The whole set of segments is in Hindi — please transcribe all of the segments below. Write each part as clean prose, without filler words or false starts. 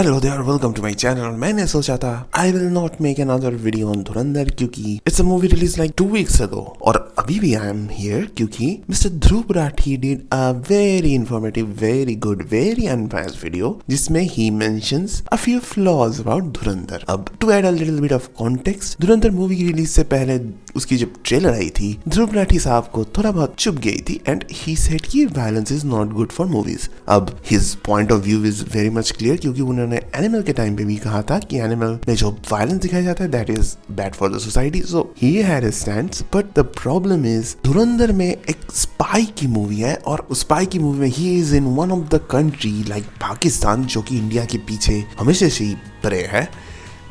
Hello there, welcome to my channel. मैंने सोचा था I will not make another video on Dhurandhar क्योंकि it's a movie release like 2 weeks ago और अभी भी आई एम हियर क्योंकि mister Dhruv Rathee did a very informative, very good, very unbiased video जिसमें he mentions a few flaws about Dhurandhar. अब to add a little bit of context, Dhurandhar movie की रिलीज से पहले उसकी जब ट्रेलर आई थी, ध्रुव राठी साहब को थोड़ा बहुत चुप गई थी एंड ही सेड कि violence is not good for movies. अब his point of view is very much clear क्योंकि उन्होंने एनिमल के टाइम पे भी कहा था कि एनिमल में जो वायलेंस दिखाया जाता है that is bad for the society, so he had his stands. But the problem is धुरंधर में एक स्पाई की मूवी है और उस स्पाई की मूवी में he is in one of the country like Pakistan जो कि इंडिया के पीछे हमेशा से ही पड़े है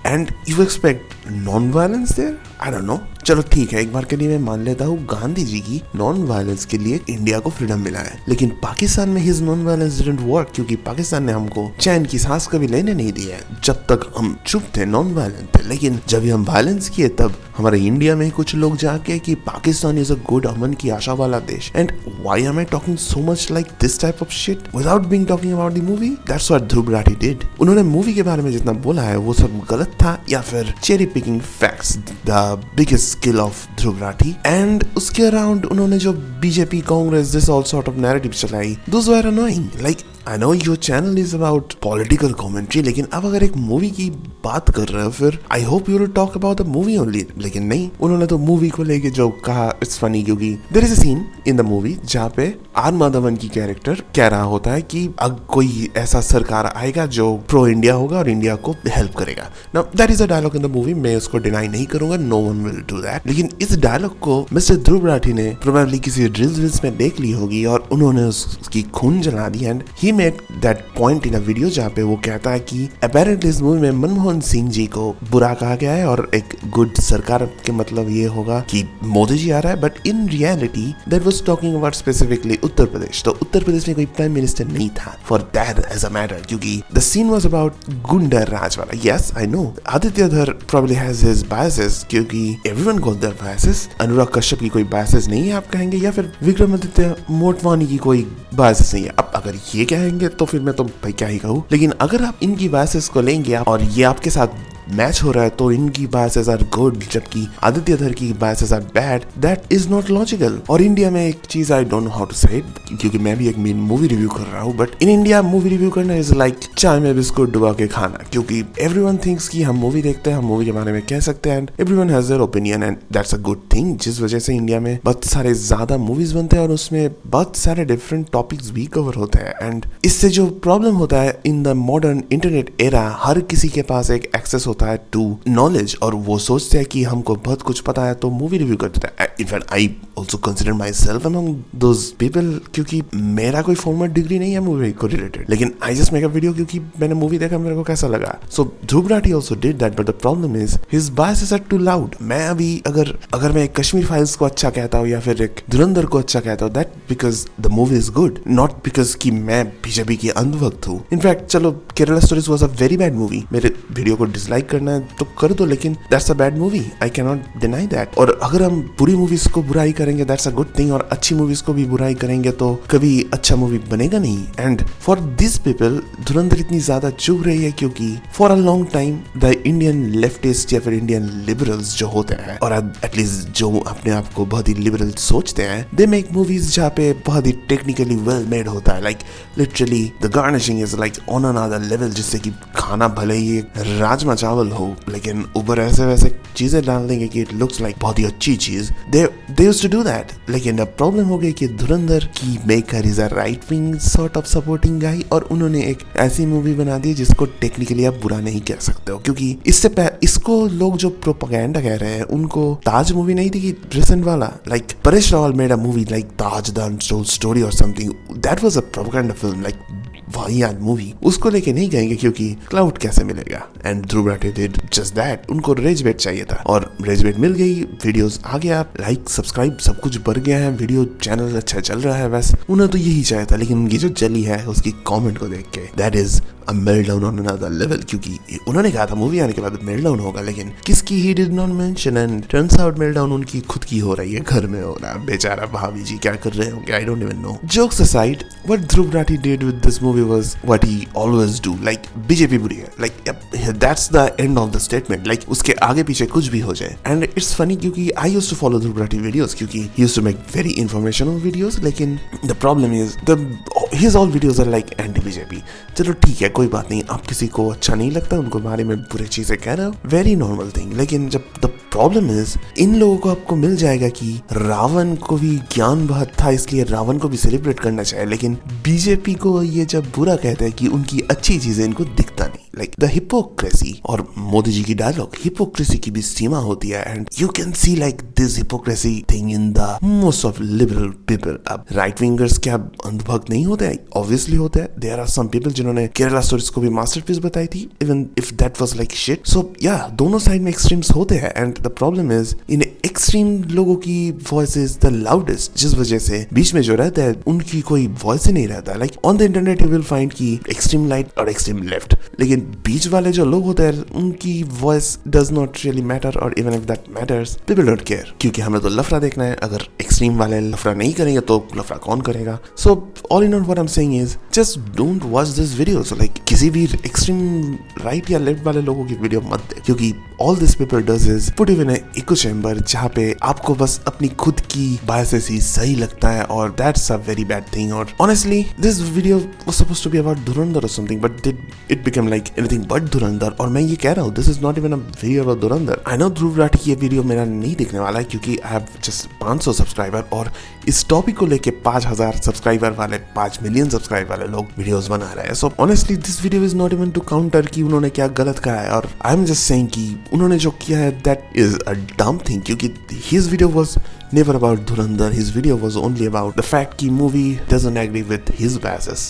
and you expect non violence there. I don't know, चलो ठीक है, एक बार के लिए मैं मान लेता हूँ गांधी जी की नॉन वायलेंस के लिए इंडिया को फ्रीडम मिला है, लेकिन पाकिस्तान में his non violence didn't work क्योंकि पाकिस्तान ने हमको चैन की सांस कभी लेने नहीं दिया है जब तक हम चुप थे, नॉन वायलेंट थे। लेकिन जब हम वायलेंस किए तब हमारे इंडिया में कुछ लोग जाके कि पाकिस्तान इज अ गुड, अमन की आशा वाला देश। And why am I talking so much like this type of shit without being talking about the movie? That's what Dhruv Rathee did. उन्होंने मूवी के बारे में जितना बोला है वो सब गलत था या फिर cherry picking facts, the biggest skill of Dhruv Rathee. And उसके अराउंड उन्होंने जो BJP, Congress, this all sort of narrative चलाई, those were annoying. Like I know your channel is about political commentary, लेकिन अब अगर एक मूवी की बात कर रहे हो फिर I hope you will talk about the movie only. लेकिन नहीं, उन्होंने तो मूवी को लेके जो कहा इट्स फनी क्योंकि there is a scene in the movie जहाँ पे आर माधवन की कैरेक्टर कह रहा होता है कि अब कोई ऐसा सरकार आएगा जो प्रो इंडिया होगा और इंडिया को हेल्प करेगा। Now that is a dialogue in the movie, मैं उसको डिनाई नहीं करूंगा, no one will do that. लेकिन इस डायलॉग को मिस्टर ध्रुव राठी ने प्रोबेबली किसी रील्स में देख ली होगी और उन्होंने उसकी खून जला दी and he made that point in a video जहाँ पे वो कहता है कि अपेरेंटली इस मूवी में मनमोहन सिंह जी को बुरा कहा गया है और एक गुड सरकार के मतलब ये होगा कि मोदी जी आ रहा है, but in reality that was talking about specifically Uttar Pradesh. तो उत्तर प्रदेश में कोई प्राइम मिनिस्टर नहीं था for that as a matter क्योंकि द सीन वाज अबाउट गुंडर राज वाला। यस आई नो आदित्य धर probably has his biases क्योंकि everyone got their biases। Anurag Kashyap की कोई biases नहीं है आप कहेंगे, या फिर विक्रमादित्य मोटवानी की कोई biases नहीं है। अब अगर ये कहेंगे तो फिर मैं तो भाई क्या ही कहूँ, लेकिन अगर आप इनकी biases को लेंगे और ये आपके साथ मैच हो रहा है तो इनकी बायसेस आर गुड जबकि आदित्य धर की biases are bad, that is not logical. और इंडिया में एक चीज I don't know how to say it क्योंकि मैं भी एक मूवी रिव्यू कर रहा हूँ, but in India movie review करना इज लाइक चाय में बिस्कुट डुबा के खाना क्योंकि एवरीवन थिंक्स कि हम मूवी देखते हैं, हम मूवी के बारे में कह सकते हैं and everyone has their opinion and that's a good thing, जिस वजह से इंडिया में बहुत सारे ज्यादा मूवीज बनते हैं और उसमें बहुत सारे डिफरेंट टॉपिक्स भी कवर होते हैं। एंड इससे जो प्रॉब्लम होता है in the modern internet era, हर किसी के पास एक एक्सेस होता है टू नॉलेज और वो सोचते हैं कि हमको बहुत कुछ पता है तो मूवी रिव्यू करते हैं। In fact I also consider my self among those people क्योंकि मेरा कोई फॉर्मल डिग्री नहीं है मूवी को रिलेटेड, लेकिन I just make a video क्योंकि मैंने मूवी देखा, मेरे को कैसा लगा। So Dhruv Rathee also did that but the problem is his biases are too loud. मैं अभी अगर मैं कश्मीर फाइल्स को अच्छा कहता हूँ या फिर एक धुरंधर को अच्छा कहता हूँ, that because the movie is good, not because कि मैं बीजेपी की अंधभक्त हूँ। इनफैक्ट चलो Kerala stories was a very bad movie, मेरे वीडियो को डिसलाइक करना है तो कर दो, लेकिन that's a bad movie, I can not deny that. और अगर हम बुरी मूवीज को बुराई करेंगे दैट्स अ गुड थिंग और अच्छी मूवीज को भी बुराई करेंगे तो कभी अच्छा मूवी बनेगा नहीं। एंड फॉर दिस पीपल धुरंधर इतनी ज्यादा चुभ रही है क्योंकि for a long time the Indian leftist या फिर इंडियन लिबरल्स जो होते हैं और एटलीस्ट जो अपने आप को बहुत ही लिबरल सोचते हैं, दे मेक मूवीज जहाँ पे बहुत ही टेक्निकली वेल मेड होता है, like literally the garnishing is like on another level, जिससे कि खाना भले ही राजमा चावल हो लेकिन ऊपर ऐसे वैसे चीजें डाल देंगे कि इट लुक्स लाइक बहुत ही अच्छी चीज। They used to do that, लेकिन अब प्रॉब्लम हो गई कि धुरंधर की maker is a right wing sort of supporting guy और उन्होंने एक ऐसी मूवी बना दी जिसको टेक्निकली आप बुरा नहीं कह सकते हो क्योंकि इसको लोग जो प्रोपेगेंडा कह रहे हैं उनको ताज मूवी नहीं थी कि रिसेंट वाला, like Paresh Rawal made a movie like Taj the untold story और something, that was a propaganda film, like वही याद मूवी, उसको लेके नहीं कहेंगे क्योंकि क्लाउड कैसे मिलेगा। And Dhruv Rathee did just that, उनको रेज बेट चाहिए था और रेज बेट मिल गई, वीडियोस आ गया, लाइक सब्सक्राइब सब कुछ बढ़ गया है, वीडियो चैनल अच्छा चल रहा है, बस उन्हें तो यही चाहिए था। लेकिन उनकी जो जली है उसकी कमेंट को देख के that is a meltdown on another level क्योंकि उन्होंने कहा था मूवी आने के बाद मेल्टडाउन होगा, लेकिन किसकी he did not mention and turns out meltdown उनकी खुद की हो रही है, घर में हो रहा है। बेचारा भाभी जी क्या कर रहे होंगे, I don't even know. Jokes aside, what Dhruv Rathee did with this movie movie was what he always do, like BJP बुरी है, like that's the end of the statement, like उसके आगे पीछे कुछ भी हो जाए. And it's funny क्योंकि I used to follow Dhruv Rathi videos क्योंकि he used to make very informational videos, लेकिन the problem is his all videos are like anti BJP. चलो ठीक है, कोई बात नहीं, आप किसी को अच्छा नहीं लगता, उनको बारे में बुरी चीजें कह रहे हो, वेरी नॉर्मल थिंग. लेकिन जब द प्रॉब्लम इज इन लोगों को आपको मिल जाएगा कि रावण को भी ज्ञान बहुत था इसलिए रावण को भी सेलिब्रेट करना चाहिए, लेकिन बीजेपी को ये जब बुरा कहते हैं कि उनकी अच्छी चीजें इनको दिखता नहीं, लाइक द हिपोक्रेसी. और मोदी जी की डायलॉग, हिपोक्रेसी की भी सीमा होती है, and you can see like this hypocrisy thing in the most of liberal people. अब राइट विंगर्स क्या अंधभक्त नहीं होते हैं? ऑब्वियसली होते हैं. देयर आर सम पीपल जिन्होंने केरला स्टोरीज को भी मास्टरपीस बताई थी, even if that was like shit. So yeah, दोनों साइड में एक्सट्रीम्स होते हैं, and the problem is in extreme लोगों की वॉइस इज द लाउडेस्ट, जिस वजह से बीच में जो रहता है उनकी कोई वॉइस ही नहीं रहता. Like on the internet you will find की एक्सट्रीम राइट और एक्सट्रीम लेफ्ट, लेकिन बीच वाले जो लोग होते हैं उनकी voice does not really matter, और even if that matters people don't care, क्योंकि हमें तो लफड़ा देखना है. अगर एक्सट्रीम वाले लफड़ा नहीं करेंगे तो लफड़ा कौन करेगा? So all in all what I am saying is just don't watch this video. So like किसी भी एक्सट्रीम राइट या लेफ्ट वाले लोगों की वीडियो मत दे, क्योंकि all this people does is put you in echo chamber जहाँ पे आपको बस अपनी खुद की बायसेस ही सही लगता है, और that's a very bad thing. और honestly this video was supposed to be about Dhurandhar और something, but it become like anything but Dhurandhar. और मैं ये कह रहा हूँ, this is not even a video about Dhurandhar. I no Dhruv Rathee की ये वीडियो मेरा नहीं देखने वाला है क्योंकि आई हैव जस्ट 500 सब्सक्राइबर, और इस टॉपिक को लेके 5000 सब्सक्राइबर वाले 5 मिलियन सब्सक्राइबर वाले लोग वीडियोस बना रहे हैं. So honestly this video is not even to counter कि उन्होंने क्या गलत कहा है, और आई एम जस्ट सेइंग कि उन्होंने जो किया है दैट इज अ डम थिंग, क्योंकि his video was never about Dhurandhar. His video was only about the fact कि movie doesn't agree with his biases.